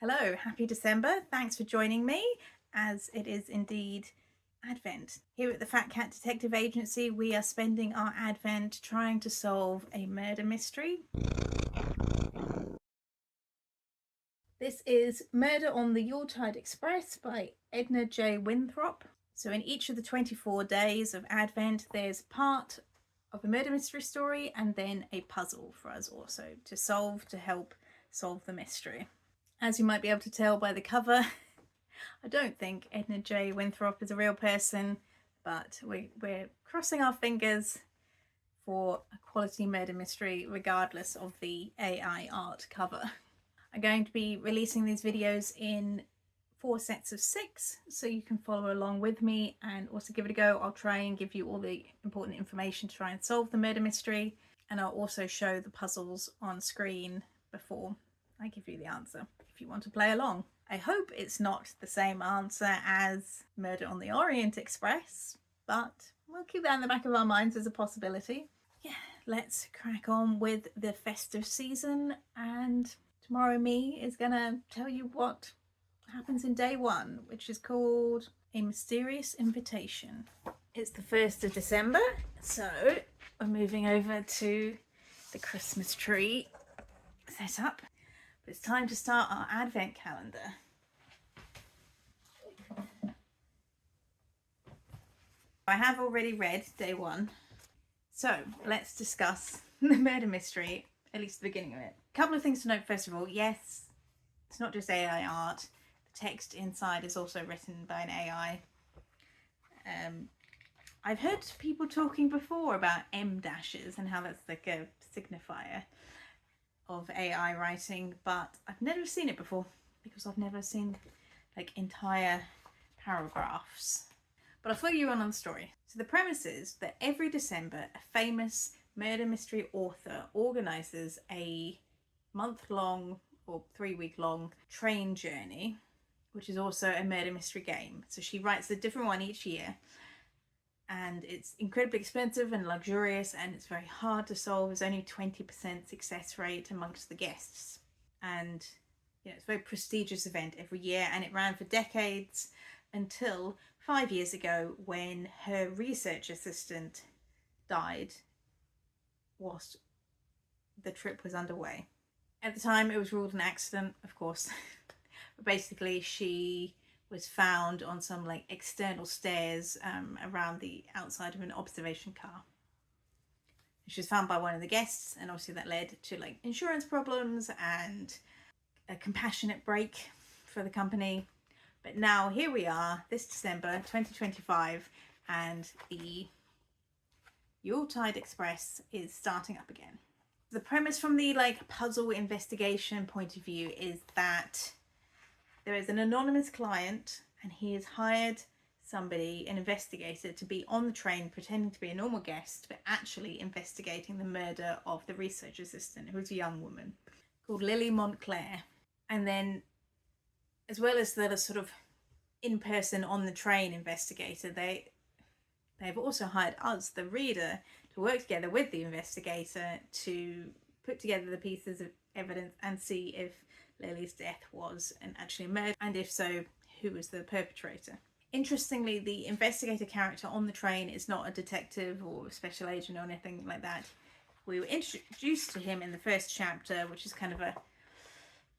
Hello, happy December. Thanks for joining me, as it is indeed Advent. Here at the Fat Cat Detective Agency, we are spending our Advent trying to solve a murder mystery. This is Murder on the Yuletide Express by Edna J. Winthrop. So in each of the 24 days of Advent, there's part of a murder mystery story and then a puzzle for us also to solve, to help solve the mystery. As you might be able to tell by the cover, I don't think Edna J. Winthrop is a real person, but we're crossing our fingers for a quality murder mystery regardless of the AI art cover. I'm going to be releasing these videos in 4 sets of 6, so you can follow along with me and also give it a go. I'll try and give you all the important information to try and solve the murder mystery, and I'll also show the puzzles on screen before I give you the answer if you want to play along. I hope it's not the same answer as Murder on the Orient Express, but we'll keep that in the back of our minds as a possibility. Yeah, let's crack on with the festive season, and tomorrow me is gonna tell you what happens in day 1, which is called A Mysterious Invitation. It's the 1st of December, so we're moving over to the Christmas tree setup. But it's time to start our Advent calendar. I have already read day 1, so let's discuss the murder mystery, at least the beginning of it. A couple of things to note first of all. Yes, it's not just AI art. The text inside is also written by an AI. I've heard people talking before about M dashes and how that's like a signifier of AI writing, but I've never seen it before because I've never seen like entire paragraphs. But I'll fill you in on the story. So the premise is that every December, a famous murder mystery author organises a month-long or 3-week-long train journey, which is also a murder mystery game. So she writes a different one each year, and it's incredibly expensive and luxurious, and it's very hard to solve. There's only 20% success rate amongst the guests, and it's a very prestigious event every year, and it ran for decades until 5 years ago when her research assistant died whilst the trip was underway. At the time it was ruled an accident, of course. But basically she was found on some like external stairs around the outside of an observation car. She was found by one of the guests, and obviously that led to like insurance problems and a compassionate break for the company. But now here we are, this December 2025, and the Yuletide Express is starting up again. The premise from the like puzzle investigation point of view is that there is an anonymous client, and he has hired somebody, an investigator, to be on the train pretending to be a normal guest, but actually investigating the murder of the research assistant, who was a young woman called Lily Montclair. And then, as well as the sort of in-person on the train investigator, they've also hired us, the reader, to work together with the investigator to put together the pieces of evidence and see if Lily's death was actually a murder, and if so, who was the perpetrator. Interestingly, the investigator character on the train is not a detective or a special agent or anything like that. We were introduced to him in the first chapter, which is kind of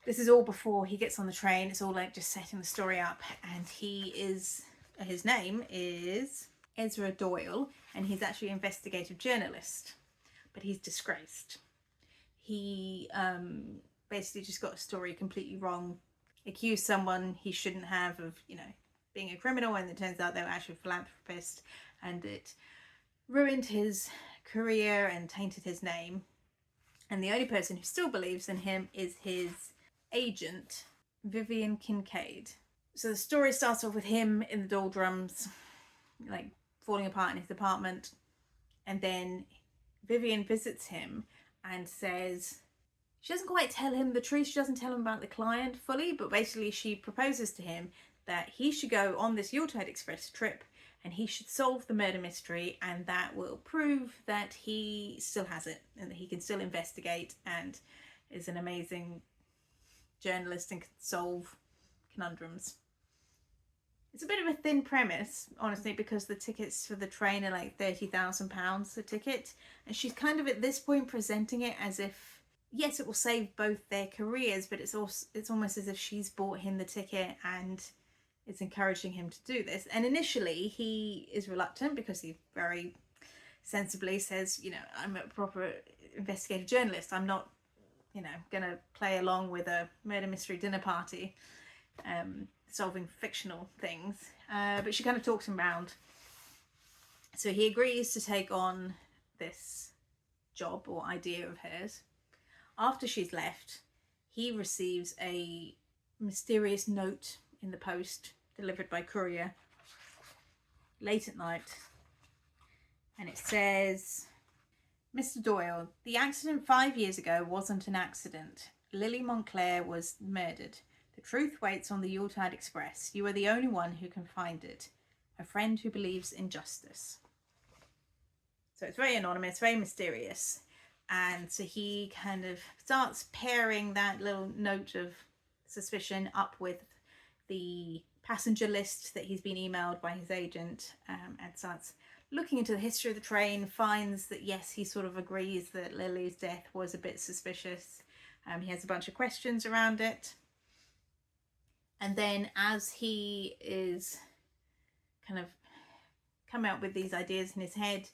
this is all before he gets on the train. It's all like just setting the story up, and his name is Ezra Doyle, and he's actually an investigative journalist, but he's disgraced. He basically just got a story completely wrong, accused someone he shouldn't have of, being a criminal, and it turns out they were actually a philanthropist, and it ruined his career and tainted his name. And the only person who still believes in him is his agent, Vivian Kincaid. So the story starts off with him in the doldrums, like falling apart in his apartment, and then Vivian visits him and says, she doesn't quite tell him the truth, she doesn't tell him about the client fully, but basically she proposes to him that he should go on this Yuletide Express trip and he should solve the murder mystery, and that will prove that he still has it and that he can still investigate and is an amazing journalist and can solve conundrums. It's a bit of a thin premise, honestly, because the tickets for the train are like £30,000 a ticket, and she's kind of at this point presenting it as if, yes, it will save both their careers, but it's almost as if she's bought him the ticket and it's encouraging him to do this. And initially he is reluctant because he very sensibly says, you know, I'm a proper investigative journalist. I'm not, you know, gonna play along with a murder mystery dinner party solving fictional things. But she kind of talks him around. So he agrees to take on this job or idea of hers. After she's left, he receives a mysterious note in the post delivered by courier late at night, and it says, Mr. Doyle, the accident 5 years ago wasn't an accident. Lily Montclair was murdered. The truth waits on the Yuletide Express. You are the only one who can find it. A friend who believes in justice. So it's very anonymous, very mysterious. And so he kind of starts pairing that little note of suspicion up with the passenger list that he's been emailed by his agent, and starts looking into the history of the train, finds that yes, he sort of agrees that Lily's death was a bit suspicious. He has a bunch of questions around it. And then as he is kind of coming up with these ideas in his head,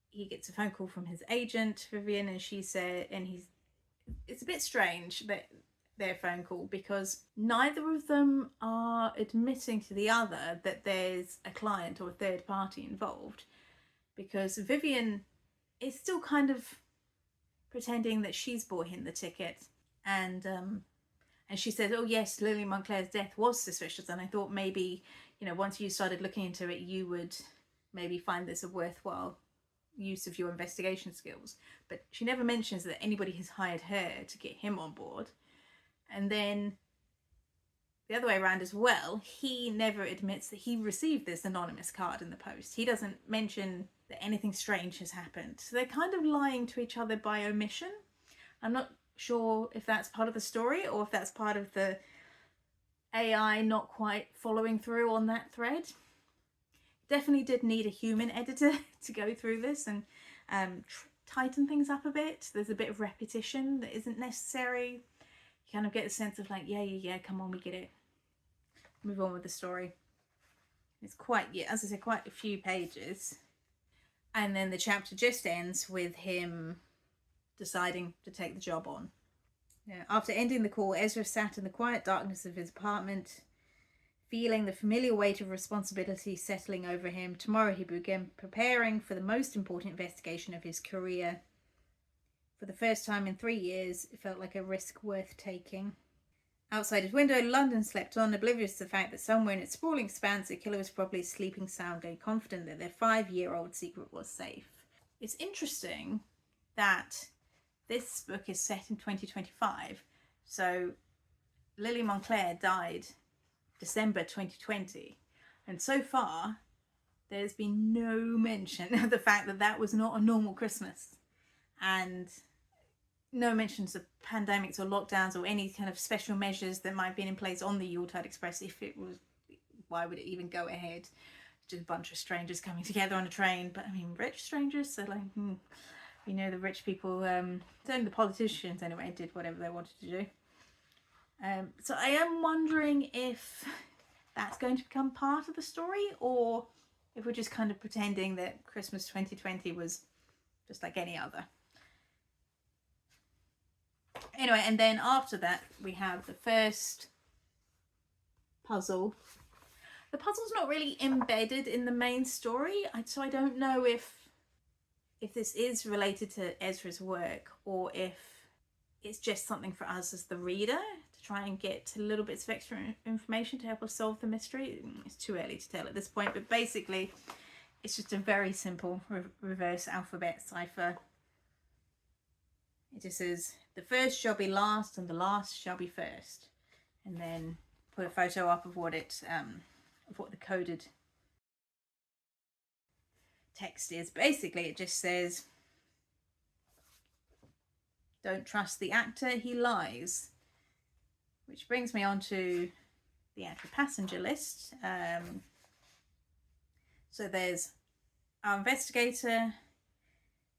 he gets a phone call from his agent, Vivian, and she said, and it's a bit strange that their phone call, because neither of them are admitting to the other that there's a client or a third party involved, because Vivian is still kind of pretending that she's bought him the ticket, and she says, oh yes, Lily Montclair's death was suspicious, and I thought maybe, you know, once you started looking into it, you would maybe find this a worthwhile use of your investigation skills. But she never mentions that anybody has hired her to get him on board. And then the other way around as well, he never admits that he received this anonymous card in the post. He doesn't mention that anything strange has happened. So they're kind of lying to each other by omission. I'm not sure if that's part of the story or if that's part of the AI not quite following through on that thread. Definitely did need a human editor to go through this and tighten things up a bit. There's a bit of repetition that isn't necessary. You kind of get a sense of like, yeah, come on, we get it. Move on with the story. It's quite, yeah, as I said, quite a few pages. And then the chapter just ends with him deciding to take the job on. Yeah. After ending the call, Ezra sat in the quiet darkness of his apartment, feeling the familiar weight of responsibility settling over him. Tomorrow he began preparing for the most important investigation of his career. For the first time in 3 years, it felt like a risk worth taking. Outside his window, London slept on, oblivious to the fact that somewhere in its sprawling expanse, the killer was probably sleeping soundly, confident that their 5-year-old secret was safe. It's interesting that this book is set in 2025. So Lily Montclair died December 2020. And so far, there's been no mention of the fact that that was not a normal Christmas. And no mentions of pandemics or lockdowns or any kind of special measures that might have been in place on the Yuletide Express. If it was, why would it even go ahead? Just a bunch of strangers coming together on a train. But I mean, rich strangers, so like, you know, the rich people, certainly the politicians anyway, did whatever they wanted to do. So I am wondering if that's going to become part of the story, or if we're just kind of pretending that Christmas 2020 was just like any other. Anyway, and then after that we have the first puzzle. The puzzle's not really embedded in the main story, so I don't know if this is related to Ezra's work, or if it's just something for us as the reader to try and get a little bits of extra information to help us solve the mystery. It's too early to tell at this point, but basically it's just a very simple reverse alphabet cipher. It just says, the first shall be last and the last shall be first. And then put a photo up of what it, of what the coded text is. Basically it just says, don't trust the actor, he lies. Which brings me on to the actual passenger list. So there's our investigator,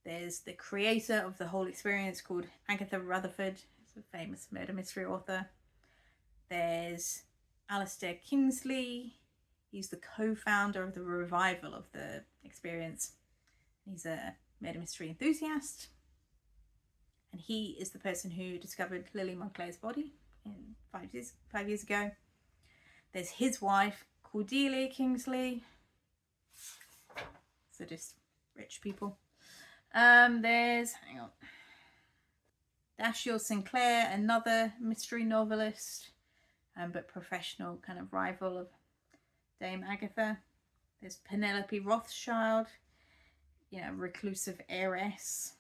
there's the creator of the whole experience called Agatha Rutherford, who's a famous murder mystery author. There's Alistair Kingsley, he's the co-founder of the revival of the experience. He's a murder mystery enthusiast, and he is the person who discovered Lily Moncler's body 5 years ago. There's his wife, Cordelia Kingsley. So just rich people. There's, hang on, Dashiell Sinclair, another mystery novelist, but professional kind of rival of Dame Agatha. There's Penelope Rothschild, reclusive heiress,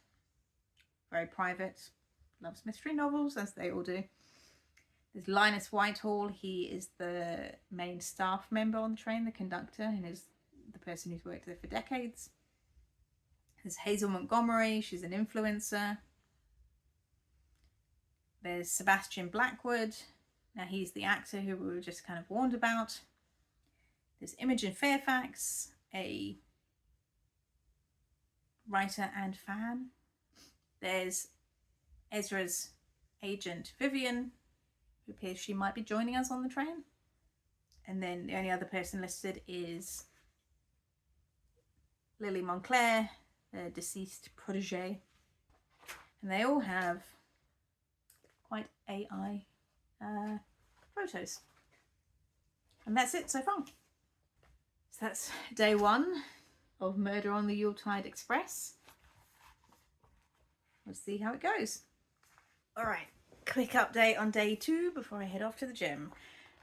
very private, loves mystery novels, as they all do. There's Linus Whitehall, he is the main staff member on the train, the conductor, and is the person who's worked there for decades. There's Hazel Montgomery, she's an influencer. There's Sebastian Blackwood, now he's the actor who we were just kind of warned about. There's Imogen Fairfax, a writer and fan. There's Ezra's agent Vivian, who appears she might be joining us on the train. And then the only other person listed is Lily Moncler, the deceased protege. And they all have quite AI photos. And that's it so far. So that's day 1 of Murder on the Yuletide Express. We'll see how it goes. All right, quick update on day 2 before I head off to the gym.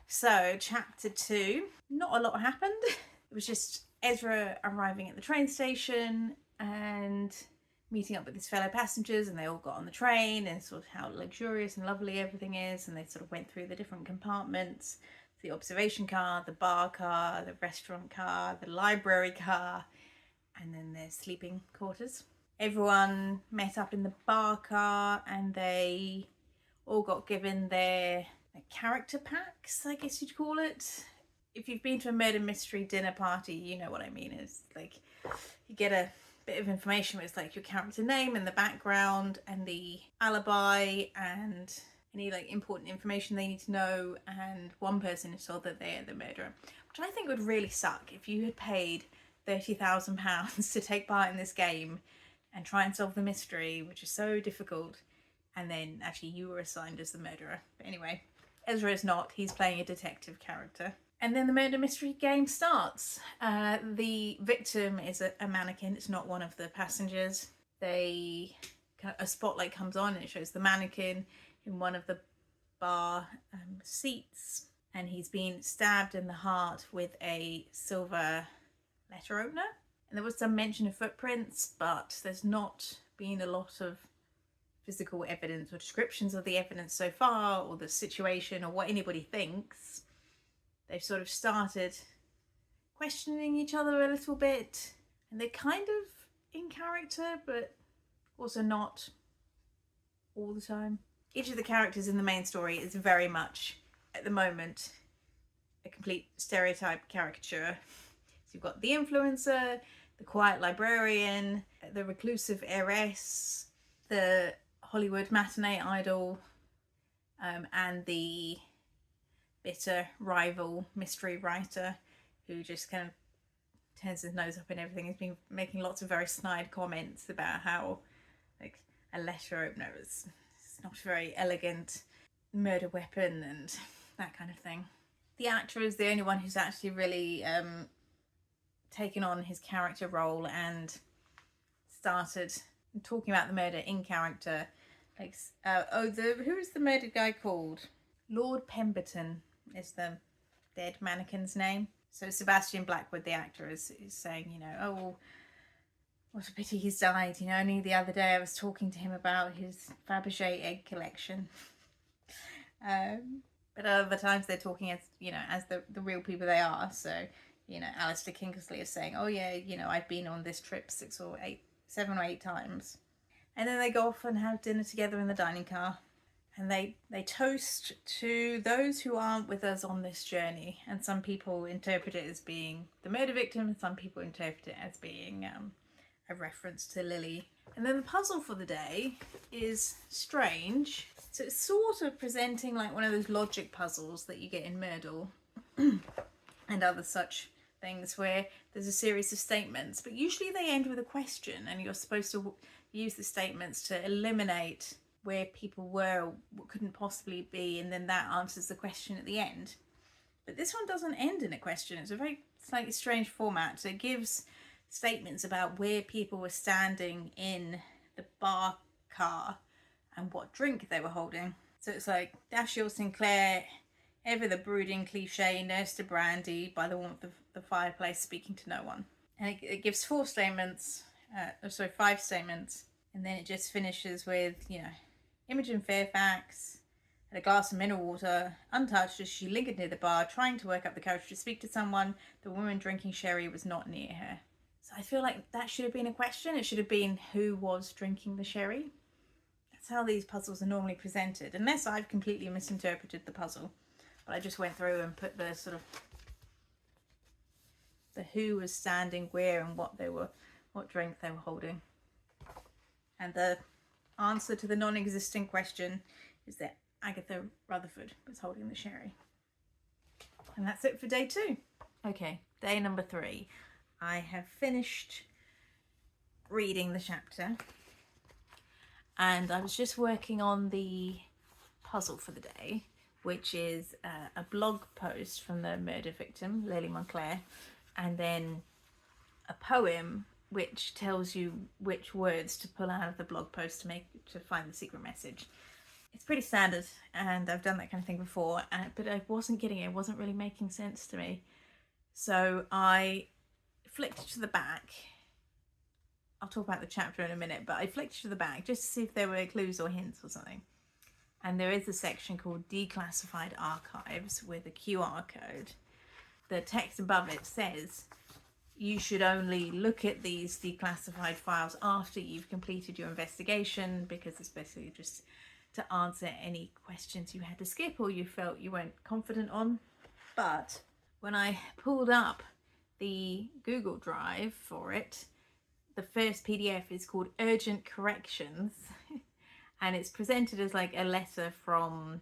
So chapter 2, not a lot happened. It was just Ezra arriving at the train station and meeting up with his fellow passengers, and they all got on the train, and sort of how luxurious and lovely everything is, and they sort of went through the different compartments, the observation car, the bar car, the restaurant car, the library car, and then their sleeping quarters. Everyone met up in the bar car, and they all got given their character packs, I guess you'd call it. If you've been to a murder mystery dinner party, you know what I mean. It's like you get a bit of information where it's like your character name and the background and the alibi and any like important information they need to know, and one person is told that they're the murderer, which I think would really suck if you had paid £30,000 to take part in this game and try and solve the mystery, which is so difficult, and then actually you were assigned as the murderer. But anyway, Ezra is not, he's playing a detective character. And then the murder mystery game starts. The victim is a mannequin, it's not one of the passengers. A spotlight comes on and it shows the mannequin in one of the bar seats, and he's been stabbed in the heart with a silver letter opener. And there was some mention of footprints, but there's not been a lot of physical evidence or descriptions of the evidence so far, or the situation, or what anybody thinks. They've sort of started questioning each other a little bit, and they're kind of in character, but also not all the time. Each of the characters in the main story is very much, at the moment, a complete stereotype caricature. So you've got the influencer, the quiet librarian, the reclusive heiress, the Hollywood matinee idol, and the bitter rival mystery writer who just kind of turns his nose up in everything. He's been making lots of very snide comments about how like a letter opener is not a very elegant murder weapon and that kind of thing. The actor is the only one who's actually really taken on his character role and started talking about the murder in character. Like, who is the murdered guy called? Lord Pemberton is the dead mannequin's name. So Sebastian Blackwood, the actor, is saying, oh, what a pity he's died. Only the other day I was talking to him about his Fabergé egg collection. But other times they're talking as, as the real people they are. So, Alistair Kingsley is saying, oh yeah, I've been on this trip 7 or 8 times. And then they go off and have dinner together in the dining car. And they toast to those who aren't with us on this journey. And some people interpret it as being the murder victim, and some people interpret it as being a reference to Lily. And then the puzzle for the day is strange. So it's sort of presenting like one of those logic puzzles that you get in Myrtle and other such things, where there's a series of statements, but usually they end with a question, and you're supposed to use the statements to eliminate where people were, what couldn't possibly be, and then that answers the question at the end. But this one doesn't end in a question. It's a very slightly strange format. So it gives statements about where people were standing in the bar car and what drink they were holding. So it's like Dashiell Sinclair, ever the brooding cliche, nurse to brandy by the warmth of the fireplace, speaking to no one. And it gives five statements, and then it just finishes with, Imogen Fairfax had a glass of mineral water, untouched, as she lingered near the bar, trying to work up the courage to speak to someone. The woman drinking sherry was not near her. So I feel like that should have been a question. It should have been, who was drinking the sherry? That's how these puzzles are normally presented, unless I've completely misinterpreted the puzzle. But I just went through and put the sort of the who was standing where and what drink they were holding. And the answer to the non-existent question is that Agatha Rutherford was holding the sherry. And that's it for day 2. Okay, day number 3. I have finished reading the chapter, and I was just working on the puzzle for the day, which is a blog post from the murder victim, Lily Montclair, and then a poem which tells you which words to pull out of the blog post to find the secret message. It's pretty standard, and I've done that kind of thing before, but I wasn't getting it. It wasn't really making sense to me. So I flicked to the back. I'll talk about the chapter in a minute, but I flicked to the back just to see if there were clues or hints or something. And there is a section called Declassified Archives with a QR code. The text above it says you should only look at these declassified files after you've completed your investigation, because it's basically just to answer any questions you had to skip or you felt you weren't confident on. But when I pulled up the Google Drive for it, the first PDF is called Urgent Corrections, and it's presented as like a letter from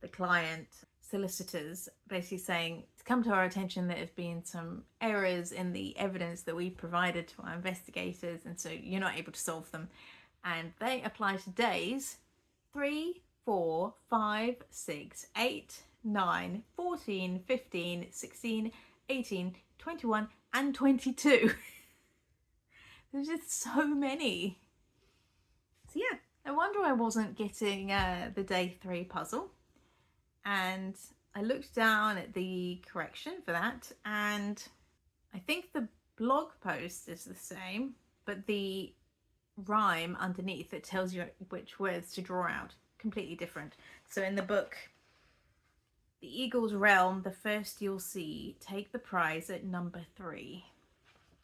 the client solicitors, basically saying it's come to our attention that there have been some errors in the evidence that we provided to our investigators, and so you're not able to solve them. And they apply to days 3, 4, 5, 6, 8, 9, 14, 15, 16, 18, 21, and 22. There's just so many. So yeah, no wonder I wasn't getting the day 3 puzzle. And I looked down at the correction for that, and I think the blog post is the same, but the rhyme underneath that tells you which words to draw out, completely different. So in the book, the Eagle's Realm, the first you'll see, take the prize at number 3.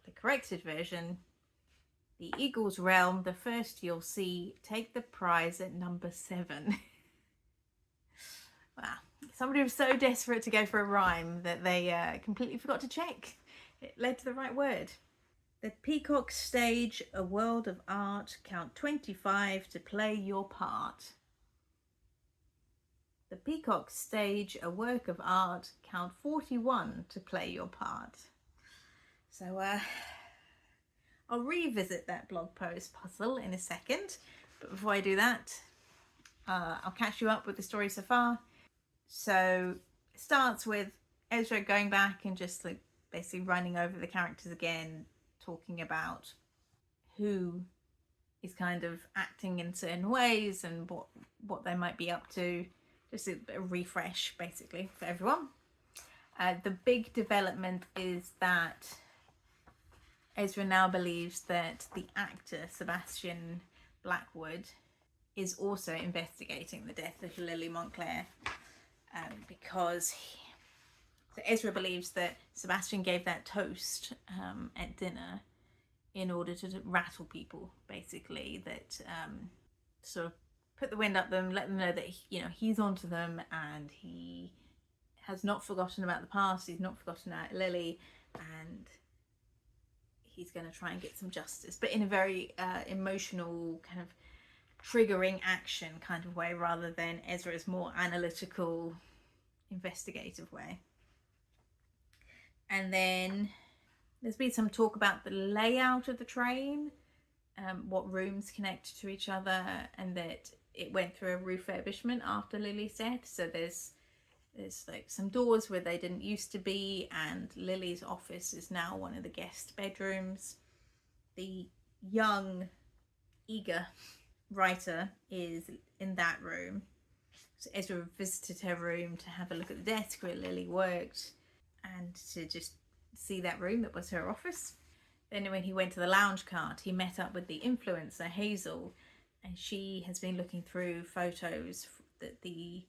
The corrected version, the Eagle's Realm, the first you'll see, take the prize at number 7. Wow, somebody was so desperate to go for a rhyme that they completely forgot to check. It led to the right word. The Peacock Stage, a world of art, count 25 to play your part. The Peacock Stage, a work of art, count 41 to play your part. So I'll revisit that blog post puzzle in a second, but before I do that, I'll catch you up with the story so far. So it starts with Ezra going back and just like basically running over the characters again, talking about who is kind of acting in certain ways and what they might be up to. Just a bit of refresh basically for everyone. The big development is that Ezra now believes that the actor Sebastian Blackwood is also investigating the death of Lily Montclair, because so Ezra believes that Sebastian gave that toast at dinner in order to rattle people, basically, that sort of put the wind up them, let them know that he's onto them, and he has not forgotten about the past. He's not forgotten about Lily, and he's going to try and get some justice, but in a very emotional, kind of triggering action kind of way, rather than Ezra's more analytical, investigative way. And then there's been some talk about the layout of the train, what rooms connect to each other, and that it went through a refurbishment after Lily's death. So there's like some doors where they didn't used to be, and Lily's office is now one of the guest bedrooms. The young, eager writer is in that room. So Ezra visited her room to have a look at the desk where Lily worked, and to just see that room that was her office. Then when he went to the lounge cart, he met up with the influencer Hazel, and she has been looking through photos that the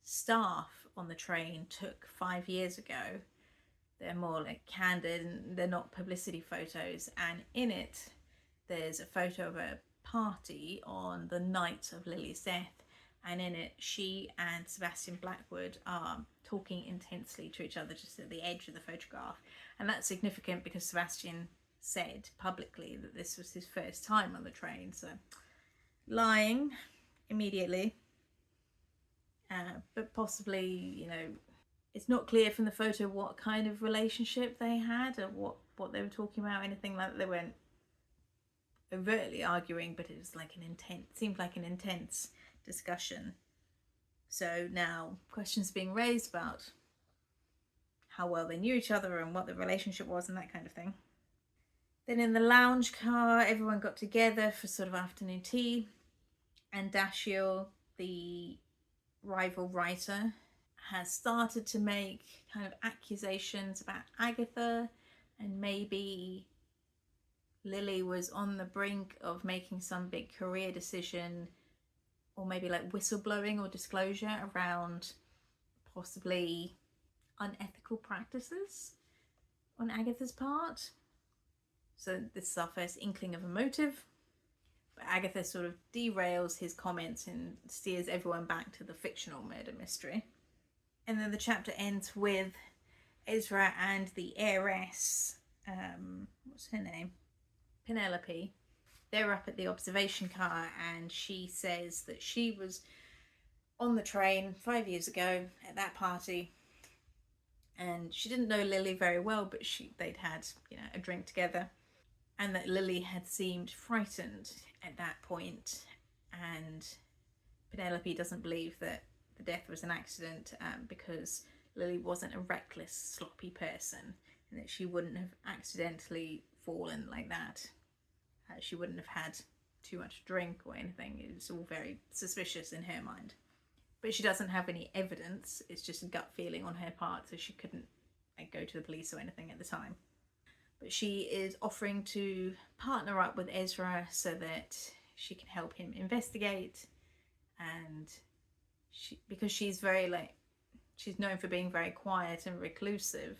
staff on the train took 5 years ago. They're more like candid, and they're not publicity photos. And in it, there's a photo of a party on the night of Lily's death, and in it, she and Sebastian Blackwood are talking intensely to each other just at the edge of the photograph. And that's significant because Sebastian said publicly that this was his first time on the train, so lying immediately. But possibly, it's not clear from the photo what kind of relationship they had, or what they were talking about, anything like that. They weren't overtly arguing, but it was like seemed like an intense discussion. So now questions being raised about how well they knew each other and what the relationship was and that kind of thing. Then in the lounge car, everyone got together for sort of afternoon tea, and Dashiell, the rival writer, has started to make kind of accusations about Agatha, and maybe Lily was on the brink of making some big career decision, or maybe like whistleblowing or disclosure around possibly unethical practices on Agatha's part. So this is our first inkling of a motive. But Agatha sort of derails his comments and steers everyone back to the fictional murder mystery. And then the chapter ends with Ezra and the heiress, what's her name? Penelope. They're up at the observation car, and she says that she was on the train 5 years ago at that party, and she didn't know Lily very well, but they'd had a drink together, and that Lily had seemed frightened at that point, and Penelope doesn't believe that the death was an accident, because Lily wasn't a reckless, sloppy person, and that she wouldn't have accidentally fallen like that. She wouldn't have had too much drink or anything. It was all very suspicious in her mind. But she doesn't have any evidence. It's just a gut feeling on her part, so she couldn't go to the police or anything at the time. But she is offering to partner up with Ezra so that she can help him investigate, and because she's she's known for being very quiet and reclusive,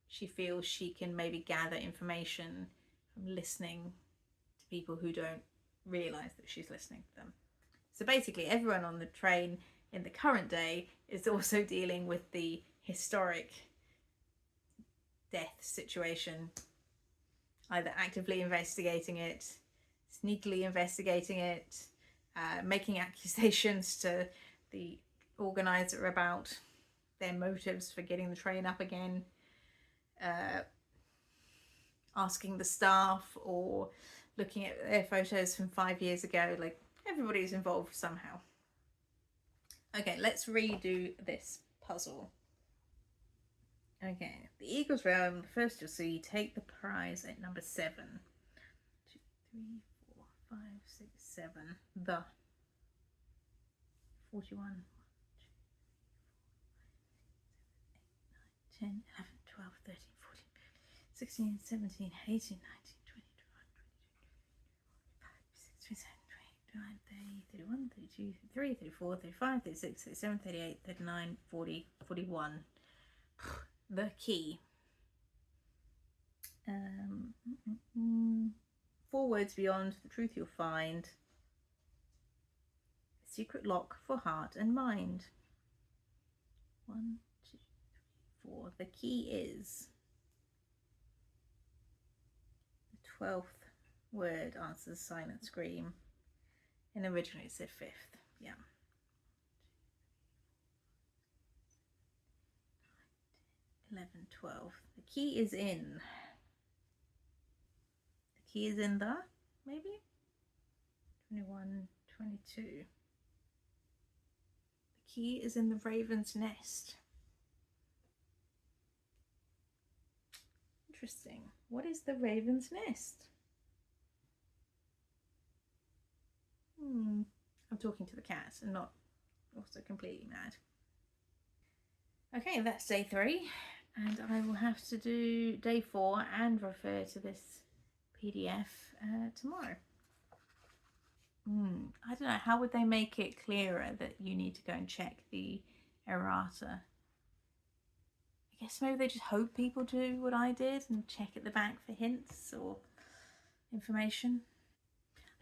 she feels she can maybe gather information from listening to people who don't realise that she's listening to them. So basically everyone on the train in the current day is also dealing with the historic death situation, either actively investigating it, sneakily investigating it, making accusations to the organizer about their motives for getting the train up again, asking the staff, or looking at their photos from 5 years ago. Like, everybody's involved somehow. Okay, let's redo this puzzle. Okay, the Eagle's Realm. First, you'll see take the prize at number 7. 2, 3, 4, 5, 6, 7. The 41, 10, 11, 12, 13, 14, 16, 17, 18, 19, 20, 21, 22, 23, 34, 35, 36, 37, 38, 39, 40, 41. The key. 4 words beyond, the truth you'll find. secret lock for heart and mind. 1, 2, 3, 4. The key is the 12th word answers silent scream. And originally it said 5th. Yeah. 11, 12. The key is in. The key is in the, maybe? 21, 22. The key is in the raven's nest. Interesting. What is the raven's nest? I'm talking to the cat and not also completely mad. Okay, that's day 3. And I will have to do day 4 and refer to this PDF tomorrow. I don't know, how would they make it clearer that you need to go and check the errata? I guess maybe they just hope people do what I did and check at the back for hints or information.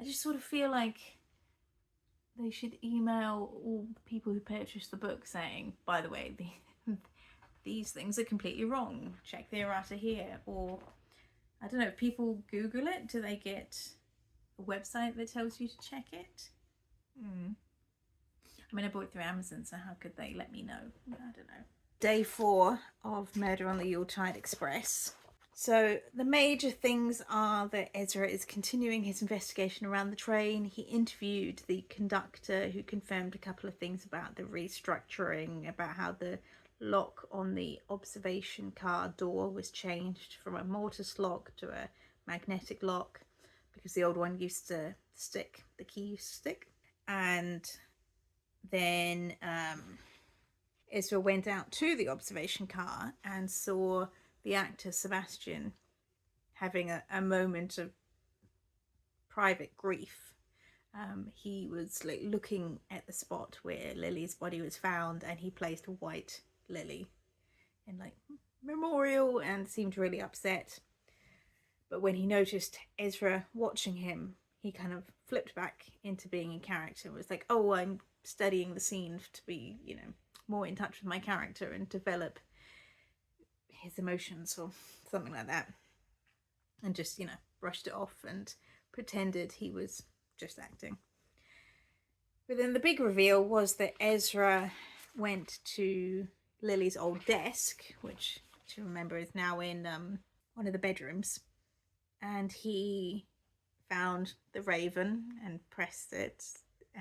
I just sort of feel like they should email all the people who purchased the book saying, by the way, these things are completely wrong. Check the errata here. Or, I don't know, if people Google it, do they get a website that tells you to check it? I mean, I bought it through Amazon, so how could they let me know? I don't know. Day 4 of Murder on the Yuletide Express. So the major things are that Ezra is continuing his investigation around the train. He interviewed the conductor who confirmed a couple of things about the restructuring, about how the lock on the observation car door was changed from a mortise lock to a magnetic lock because the old one used to stick, the key used to stick. And then Ezra went out to the observation car and saw the actor Sebastian having a moment of private grief. He was like looking at the spot where Lily's body was found, and he placed a white lily in like memorial and seemed really upset. But when he noticed Ezra watching him, he kind of flipped back into being in character. It was like, oh, I'm studying the scene to be, you know, more in touch with my character and develop his emotions or something like that, and just, you know, brushed it off and pretended he was just acting. But then the big reveal was that Ezra went to Lily's old desk, which to remember is now in one of the bedrooms, and he found the raven and pressed it,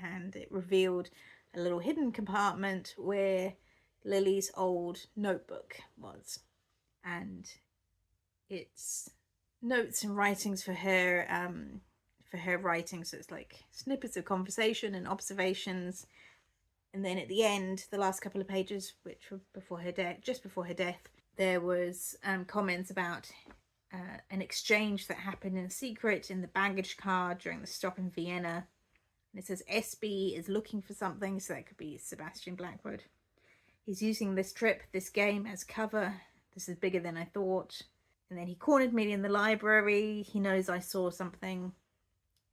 and it revealed a little hidden compartment where Lily's old notebook was. And it's notes and writings for her writing, so it's like snippets of conversation and observations. And then at the end, the last couple of pages, which were before her death, just before her death, there was comments about an exchange that happened in secret in the baggage car during the stop in Vienna. And it says SB is looking for something, so that could be Sebastian Blackwood. He's using this trip, this game as cover. This is bigger than I thought. And then he cornered me in the library. He knows I saw something.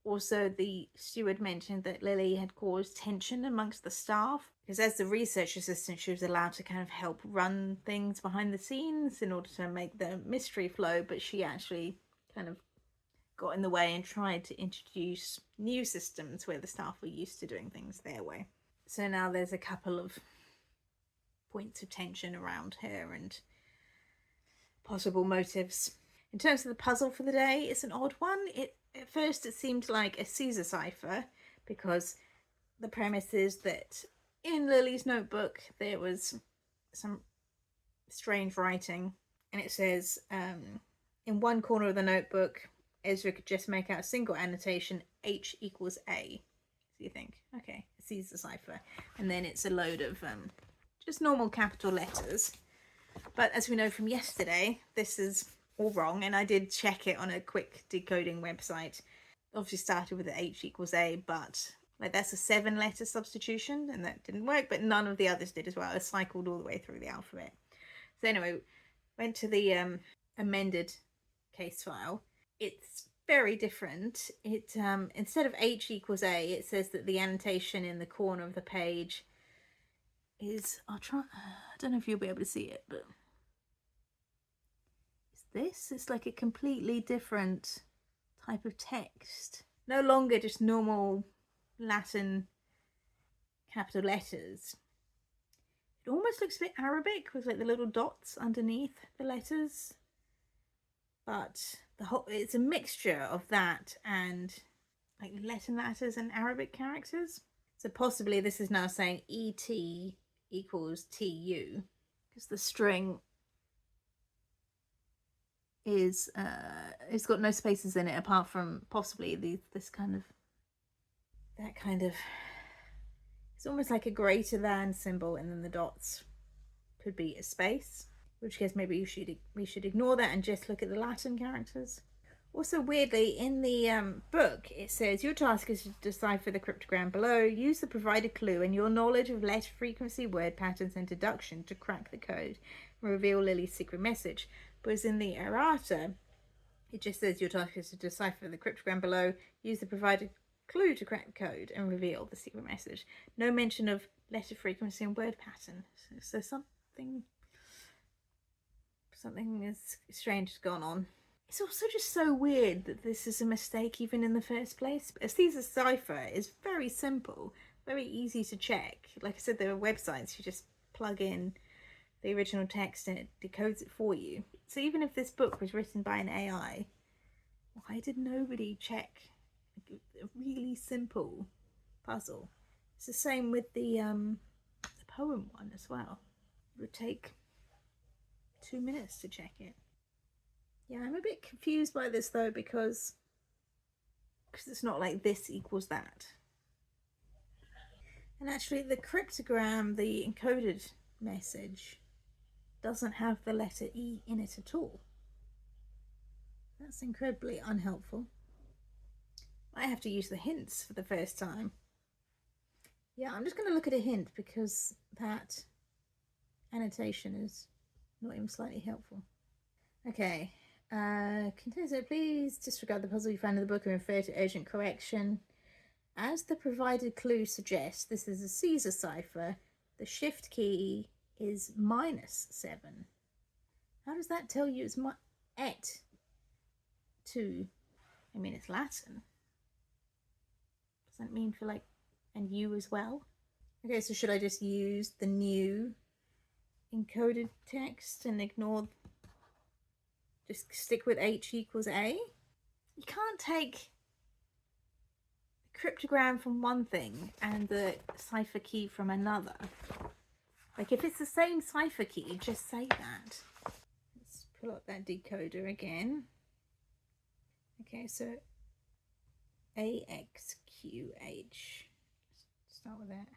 Also, the steward mentioned that Lily had caused tension amongst the staff, because as the research assistant, she was allowed to kind of help run things behind the scenes in order to make the mystery flow, but she actually kind of got in the way and tried to introduce new systems where the staff were used to doing things their way. So now there's a couple of points of tension around her and possible motives. In terms of the puzzle for the day, it's an odd one. At first it seemed like a Caesar cipher, because the premise is that in Lily's notebook there was some strange writing, and it says in one corner of the notebook Ezra could just make out a single annotation, H equals A. So you think, okay, a Caesar cipher, and then it's a load of just normal capital letters. But as we know from yesterday, this is all wrong, and I did check it on a quick decoding website. Obviously started with the H equals A, but like that's a 7-letter substitution, and that didn't work, but none of the others did as well. I cycled all the way through the alphabet. So anyway, went to the amended case file. It's very different. It instead of H equals A, it says that the annotation in the corner of the page is, I'll try, I don't know if you'll be able to see it, but it's like a completely different type of text. No longer just normal Latin capital letters. It almost looks a bit Arabic with like the little dots underneath the letters, but it's a mixture of that and like Latin letters and Arabic characters. So possibly this is now saying ET equals TU, because the string is it's got no spaces in it apart from possibly this kind of, that kind of, it's almost like a greater than symbol, and then the dots could be a space, in which case maybe we should ignore that and just look at the Latin characters. Also, weirdly, in the book, it says your task is to decipher the cryptogram below. Use the provided clue and your knowledge of letter frequency, word patterns, and deduction to crack the code and reveal Lily's secret message. Whereas in the errata, it just says your task is to decipher the cryptogram below. Use the provided clue to crack the code and reveal the secret message. No mention of letter frequency and word pattern. So something is strange has gone on. It's also just so weird that this is a mistake even in the first place. But a Caesar cipher is very simple, very easy to check. Like I said, there are websites you just plug in the original text and it decodes it for you. So even if this book was written by an AI, why did nobody check a really simple puzzle? It's the same with the poem one as well. It would take 2 minutes to check it. Yeah, I'm a bit confused by this though, because it's not like this equals that. And actually the cryptogram, the encoded message, doesn't have the letter E in it at all. That's incredibly unhelpful. I have to use the hints for the first time. Yeah, I'm just going to look at a hint because that annotation is not even slightly helpful. Okay. Contains it, please disregard the puzzle you find in the book and refer to urgent correction. As the provided clue suggests, this is a Caesar cipher. The shift key is -7. How does that tell you it's et to? I mean, it's Latin. Does that mean for like, and you as well? Okay, so should I just use the new encoded text and ignore, just stick with H equals A? You can't take the cryptogram from one thing and the cipher key from another. Like if it's the same cipher key, just say that. Let's pull up that decoder again. Okay, so AXQH. Start with that.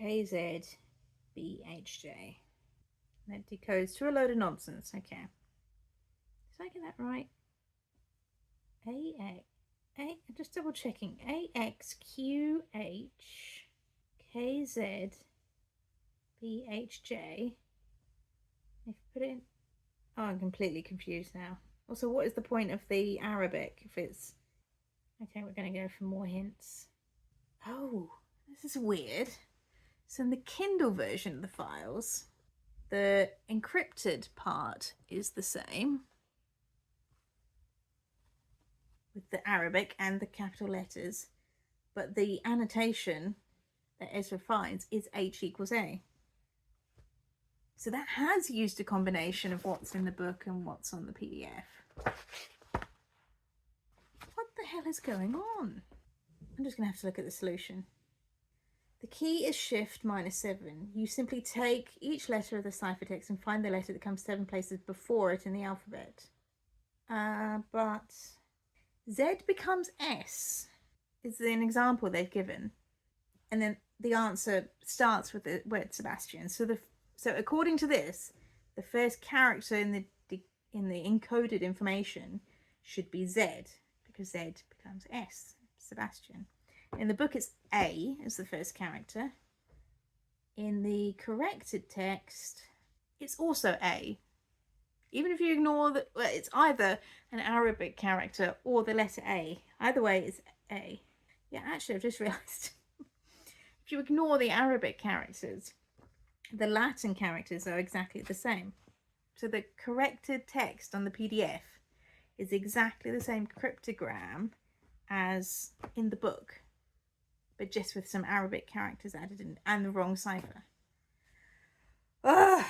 KZBHJ. That decodes to a load of nonsense. Okay. Did I get that right? I'm just double checking. AXQH KZBHJ. If you put it in. Oh, I'm completely confused now. Also, what is the point of the Arabic if it's. Okay, we're going to go for more hints. Oh, this is weird. So in the Kindle version of the files, the encrypted part is the same with the Arabic and the capital letters, but the annotation that Ezra finds is H equals A. So that has used a combination of what's in the book and what's on the PDF. What the hell is going on? I'm just going to have to look at the solution. The key is shift -7. You simply take each letter of the ciphertext and find the letter that comes 7 places before it in the alphabet. But Z becomes S is an example they've given. And then the answer starts with the word Sebastian. So according to this, the first character in the encoded information should be Z, because Z becomes S, Sebastian. In the book, it's A as the first character. In the corrected text, it's also A, Even if you ignore the, well, it's either an Arabic character or the letter A. Either way, it's A. Yeah, actually, I've just realised. If you ignore the Arabic characters, the Latin characters are exactly the same. So the corrected text on the PDF is exactly the same cryptogram as in the book, but just with some Arabic characters added in and the wrong cipher. Ugh.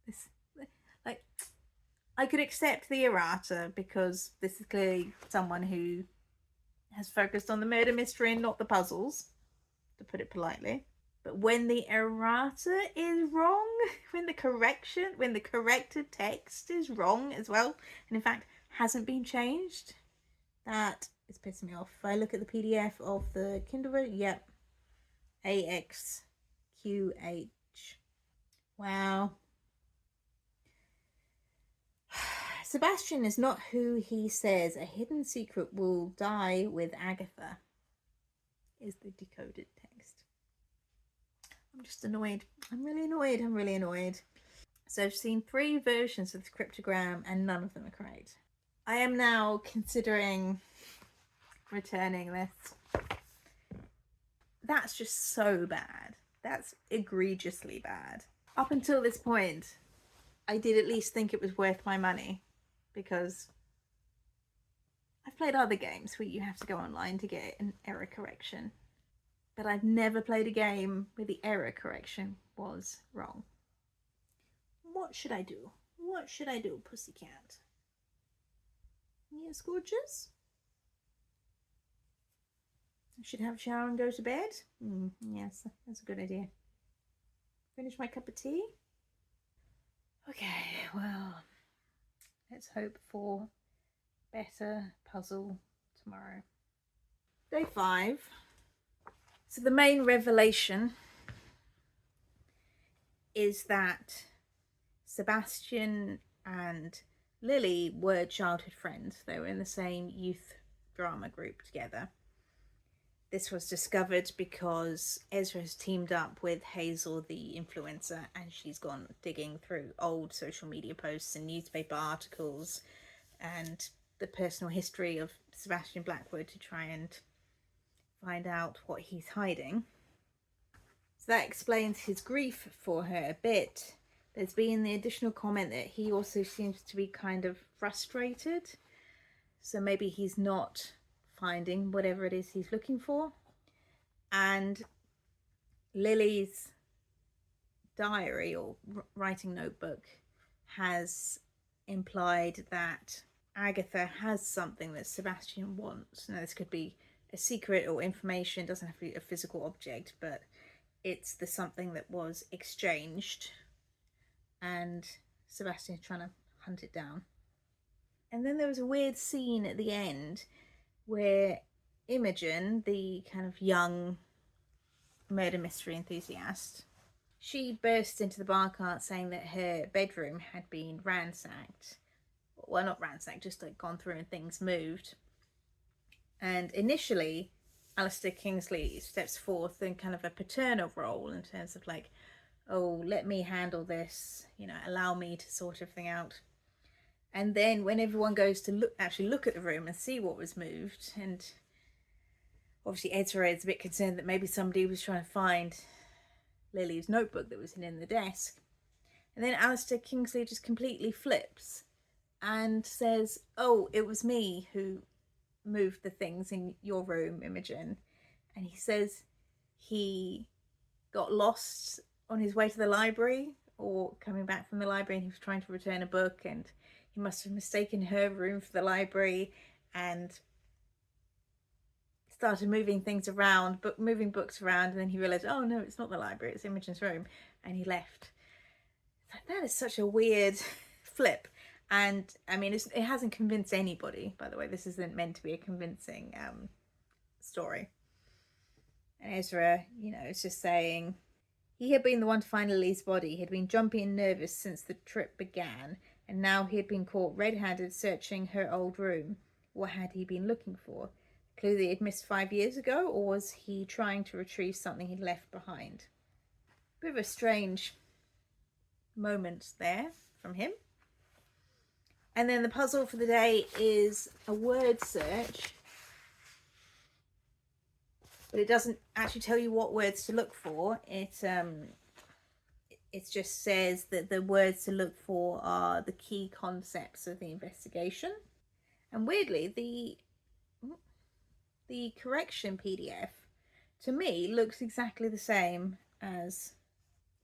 This, like, I could accept the errata because this is clearly someone who has focused on the murder mystery and not the puzzles, to put it politely. But when the errata is wrong, when the corrected text is wrong as well, and in fact hasn't been changed, that is pissing me off. If I look at the PDF of the Kindle version, yep, AXQH. Wow. Sebastian is not who he says. A hidden secret will die with Agatha, is the decoded text. I'm just annoyed. I'm really annoyed. So I've seen 3 versions of the cryptogram and none of them are correct. I am now considering returning this. That's just so bad. That's egregiously bad. Up until this point, I did at least think it was worth my money, because I've played other games where you have to go online to get an error correction, but I've never played a game where the error correction was wrong. What should I do? What should I do, pussycat? Yes, gorgeous? I should have a shower and go to bed? Yes, that's a good idea. Finish my cup of tea? Okay, well, let's hope for better puzzle tomorrow. Day 5. So the main revelation is that Sebastian and Lily were childhood friends. They were in the same youth drama group together. This was discovered because Ezra has teamed up with Hazel, the influencer, and she's gone digging through old social media posts and newspaper articles and the personal history of Sebastian Blackwood to try and find out what he's hiding. So that explains his grief for her a bit. There's been the additional comment that he also seems to be kind of frustrated. So maybe he's not finding whatever it is he's looking for. And Lily's diary or writing notebook has implied that Agatha has something that Sebastian wants. Now, this could be a secret or information. It doesn't have to be a physical object, but it's the something that was exchanged and Sebastian's trying to hunt it down. And then there was a weird scene at the end where Imogen, the kind of young murder mystery enthusiast, she burst into the bar cart saying that her bedroom had been ransacked. Well, not ransacked, just like gone through and things moved. And initially, Alistair Kingsley steps forth in kind of a paternal role in terms of like, oh, let me handle this, you know, allow me to sort everything out. And then when everyone goes to actually look at the room and see what was moved, and obviously Ezra is a bit concerned that maybe somebody was trying to find Lily's notebook that was in the desk. And then Alistair Kingsley just completely flips and says, oh, it was me who moved the things in your room, Imogen. And he says he got lost on his way to the library or coming back from the library, and he was trying to return a book, and he must have mistaken her room for the library and started moving things around, moving books around, and then he realized, oh no, it's not the library, it's Imogen's room, and he left. That is such a weird flip. And I mean, it hasn't convinced anybody, by the way. This isn't meant to be a convincing story. And Ezra, you know, is just saying he had been the one to find Lily's body. He had been jumpy and nervous since the trip began, and now he had been caught red-handed searching her old room. What had he been looking for? A clue that he'd missed 5 years ago, or was he trying to retrieve something he'd left behind? Bit of a strange moment there from him. And then the puzzle for the day is a word search, but it doesn't actually tell you what words to look for. It just says that the words to look for are the key concepts of the investigation. And weirdly, the correction PDF to me looks exactly the same as,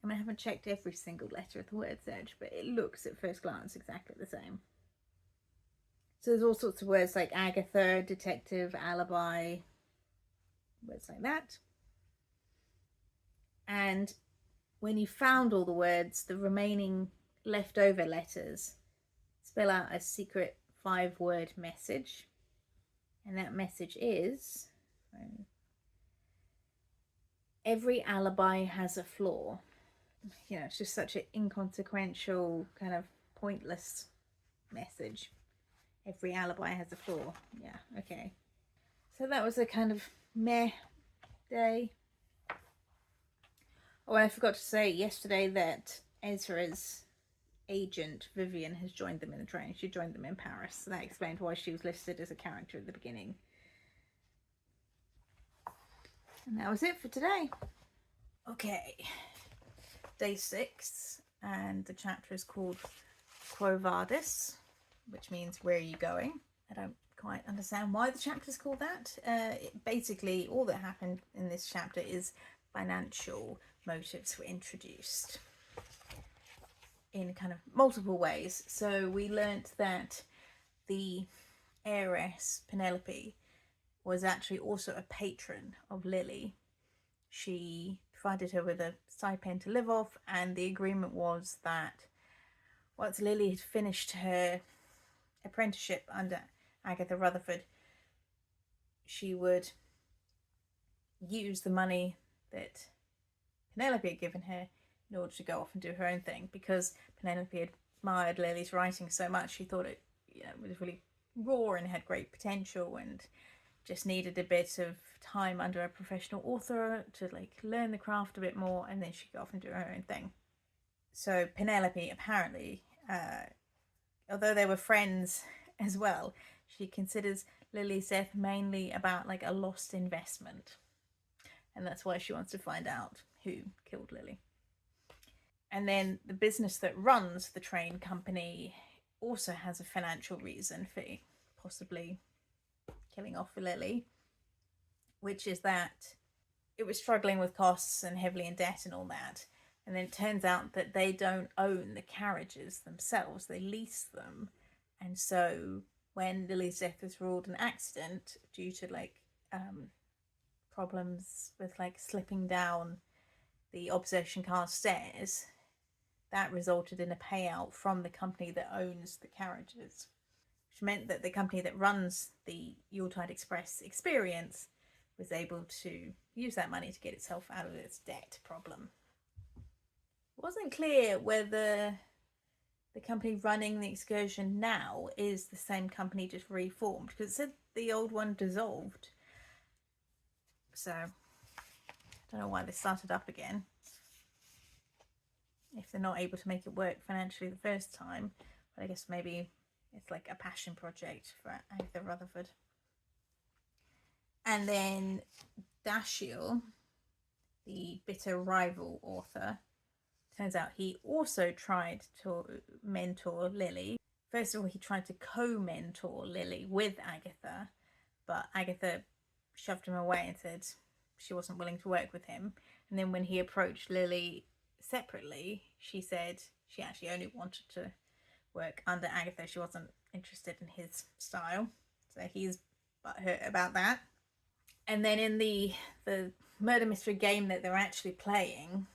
I mean, I haven't checked every single letter of the word search, but it looks at first glance exactly the same. So there's all sorts of words like Agatha, detective, alibi, words like that. And when you found all the words, the remaining leftover letters spell out a secret 5-word message. And that message is, every alibi has a flaw. You know, it's just such an inconsequential, kind of pointless message. Every alibi has a flaw. Yeah, okay. So that was a kind of meh day. Oh, and I forgot to say yesterday that Ezra's agent, Vivian, has joined them in the train. She joined them in Paris. So that explained why she was listed as a character at the beginning. And that was it for today. Okay. Day 6. And the chapter is called Quo Vadis, which means where are you going? I don't quite understand why the chapter is called that. Basically, all that happened in this chapter is financial motives were introduced in kind of multiple ways. So we learnt that the heiress, Penelope, was actually also a patron of Lily. She provided her with a stipend to live off, and the agreement was that once Lily had finished her apprenticeship under Agatha Rutherford, she would use the money that Penelope had given her in order to go off and do her own thing, because Penelope admired Lily's writing so much. She thought it, was really raw and had great potential, and just needed a bit of time under a professional author to learn the craft a bit more, and then she'd go off and do her own thing. So Penelope apparently, although they were friends as well, she considers Lily's death mainly about a lost investment, and that's why she wants to find out who killed Lily. And then the business that runs the train company also has a financial reason for possibly killing off Lily, which is that it was struggling with costs and heavily in debt and all that. And then it turns out that they don't own the carriages themselves, they lease them. And so when Lily's death was ruled an accident due to problems with slipping down the observation car stairs, that resulted in a payout from the company that owns the carriages, which meant that the company that runs the Yuletide Express experience was able to use that money to get itself out of its debt problem. It wasn't clear whether the company running the excursion now is the same company just reformed, because it said the old one dissolved. So I don't know why they started up again if they're not able to make it work financially the first time. But I guess maybe it's a passion project for Agatha Rutherford. And then Dashiell, the bitter rival author, turns out he also tried to mentor Lily. First of all, he tried to co-mentor Lily with Agatha, but Agatha shoved him away and said she wasn't willing to work with him. And then when he approached Lily separately, she said she actually only wanted to work under Agatha. She wasn't interested in his style. So he's butthurt about that. And then in the murder mystery game that they're actually playing,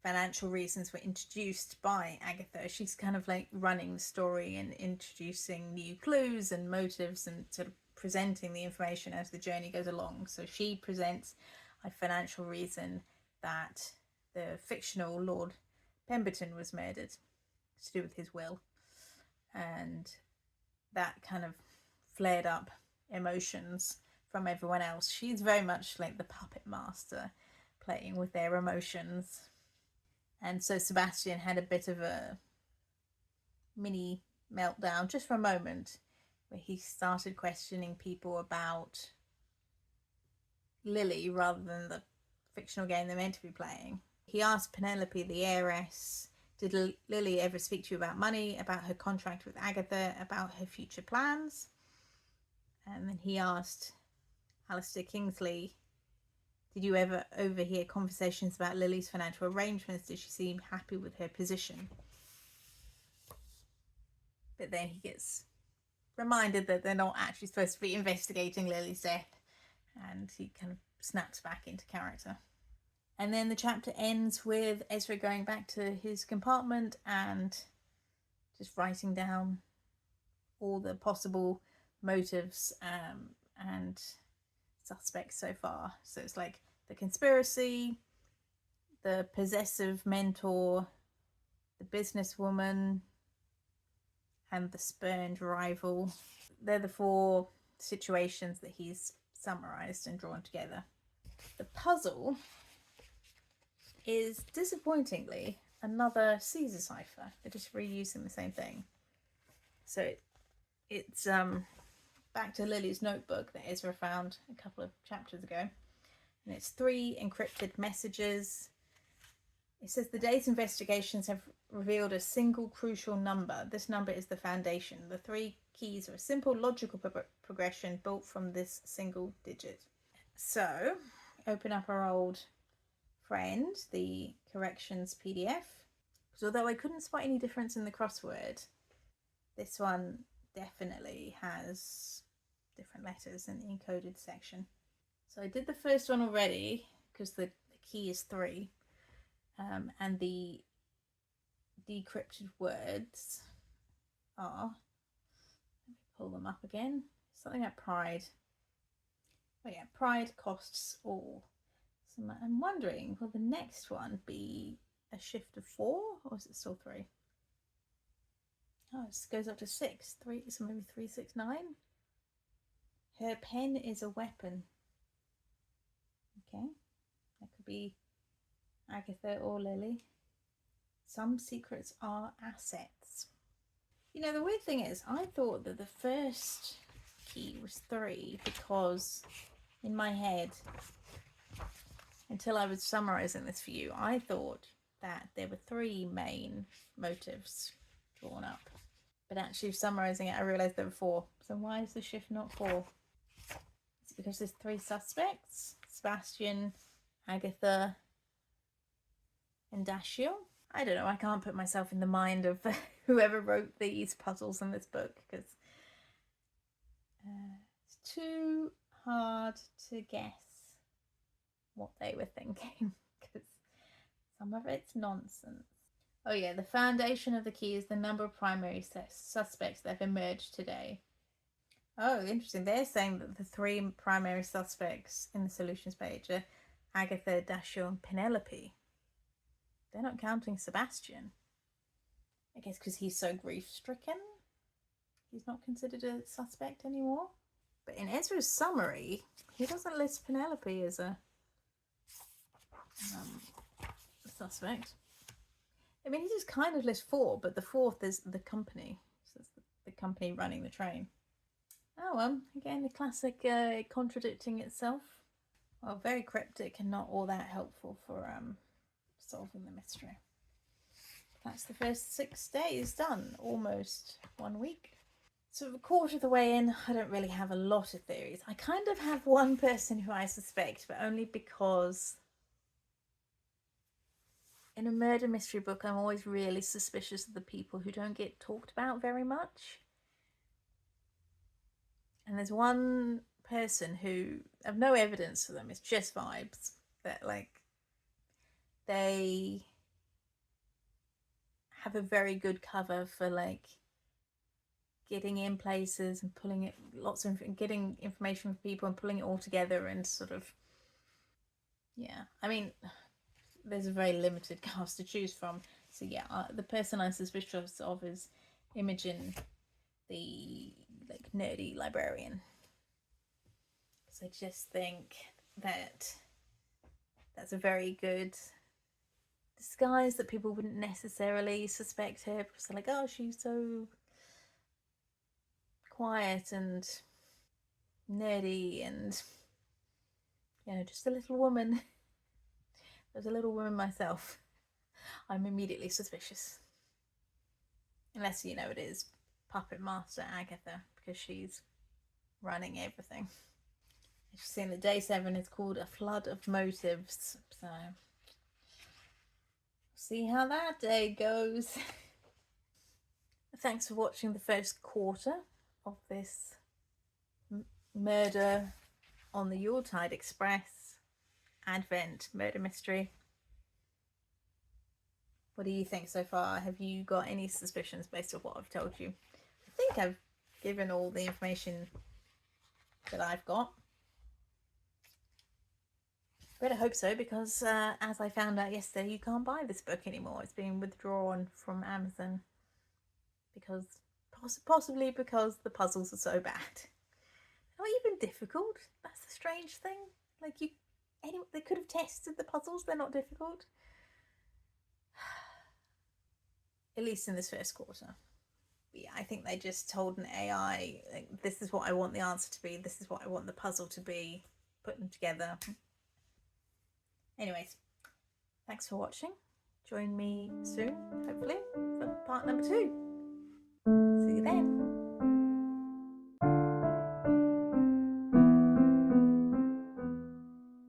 financial reasons were introduced by Agatha. She's kind of running the story and introducing new clues and motives and sort of presenting the information as the journey goes along. So she presents a financial reason that the fictional Lord Pemberton was murdered to do with his will, and that kind of flared up emotions from everyone else. She's very much like the puppet master, playing with their emotions. And so Sebastian had a bit of a mini meltdown just for a moment, where he started questioning people about Lily rather than the fictional game they're meant to be playing. He asked Penelope, the heiress, did Lily ever speak to you about money, about her contract with Agatha, about her future plans? And then he asked Alistair Kingsley, did you ever overhear conversations about Lily's financial arrangements? Did she seem happy with her position? But then he gets reminded that they're not actually supposed to be investigating Lily's death, and he kind of snaps back into character. And then the chapter ends with Ezra going back to his compartment and just writing down all the possible motives and suspects so far. So it's like the conspiracy, the possessive mentor, the businesswoman, and the spurned rival. They're the 4 situations that he's summarized and drawn together. The puzzle is, disappointingly, another Caesar cipher. They're just reusing the same thing. So it's back to Lily's notebook that Ezra found a couple of chapters ago. And it's 3 encrypted messages. It says the day's investigations have revealed a single crucial number. This number is the foundation. The 3 keys are a simple logical progression built from this single digit. So, open up our old friend, the corrections PDF. Because although I couldn't spot any difference in the crossword, this one definitely has different letters in the encoded section. So I did the first one already because the key is 3. And the decrypted words are, let me pull them up again, something like pride. Oh yeah, pride costs all. So I'm wondering, will the next one be a shift of 4 or is it still 3? Oh, it goes up to 6. 3, so maybe 3, 6, 9. Her pen is a weapon. Okay, that could be Agatha or Lily. Some secrets are assets. You know, the weird thing is, I thought that the first key was 3 because in my head, until I was summarizing this for you, I thought that there were 3 main motives drawn up. But actually summarizing it, I realized there were 4. So why is the shift not 4? Is it because there's 3 suspects? Sebastian, Agatha, and Dashiell? I don't know, I can't put myself in the mind of whoever wrote these puzzles in this book, because it's too hard to guess what they were thinking, because some of it's nonsense. Oh yeah, the foundation of the key is the number of primary suspects that have emerged today. Oh, interesting. They're saying that the 3 primary suspects in the solutions page are Agatha, Dashiell, and Penelope. They're not counting Sebastian. I guess because he's so grief-stricken, he's not considered a suspect anymore. But in Ezra's summary, he doesn't list Penelope as a suspect. I mean, he just kind of lists 4, but the 4th is the company. So it's the company running the train. Oh, well, again, the classic contradicting itself. Well, very cryptic and not all that helpful for solving the mystery. That's the first 6 days done, almost 1 week. So a quarter of the way in, I don't really have a lot of theories. I kind of have one person who I suspect, but only because in a murder mystery book, I'm always really suspicious of the people who don't get talked about very much. And there's one person who, I've no evidence for them, it's just vibes, that like they have a very good cover for like getting in places and pulling it, getting information from people and pulling it all together and sort of, yeah, I mean, there's a very limited cast to choose from. So yeah, the person I'm suspicious of is Imogen, the like nerdy librarian. So I just think that that's a very good disguise that people wouldn't necessarily suspect her because they're like, oh, she's so quiet and nerdy and, you know, just a little woman. As a little woman myself, I'm immediately suspicious. Unless, you know, it is Puppet Master Agatha, because she's running everything. You've seen that day 7 is called A Flood of Motives, so see how that day goes. Thanks for watching the first quarter of this murder on the Yuletide Express Advent murder mystery. What do you think so far? Have you got any suspicions based on what I've told you? I think I've given all the information that I've got. But I hope so, because as I found out yesterday, you can't buy this book anymore. It's being withdrawn from Amazon because possibly because the puzzles are so bad. Not even difficult. That's the strange thing. Like they could have tested the puzzles. They're not difficult. At least in this first quarter. But yeah, I think they just told an AI, like, this is what I want the answer to be. This is what I want the puzzle to be. Put them together. Anyways, thanks for watching. Join me soon, hopefully, for part number 2.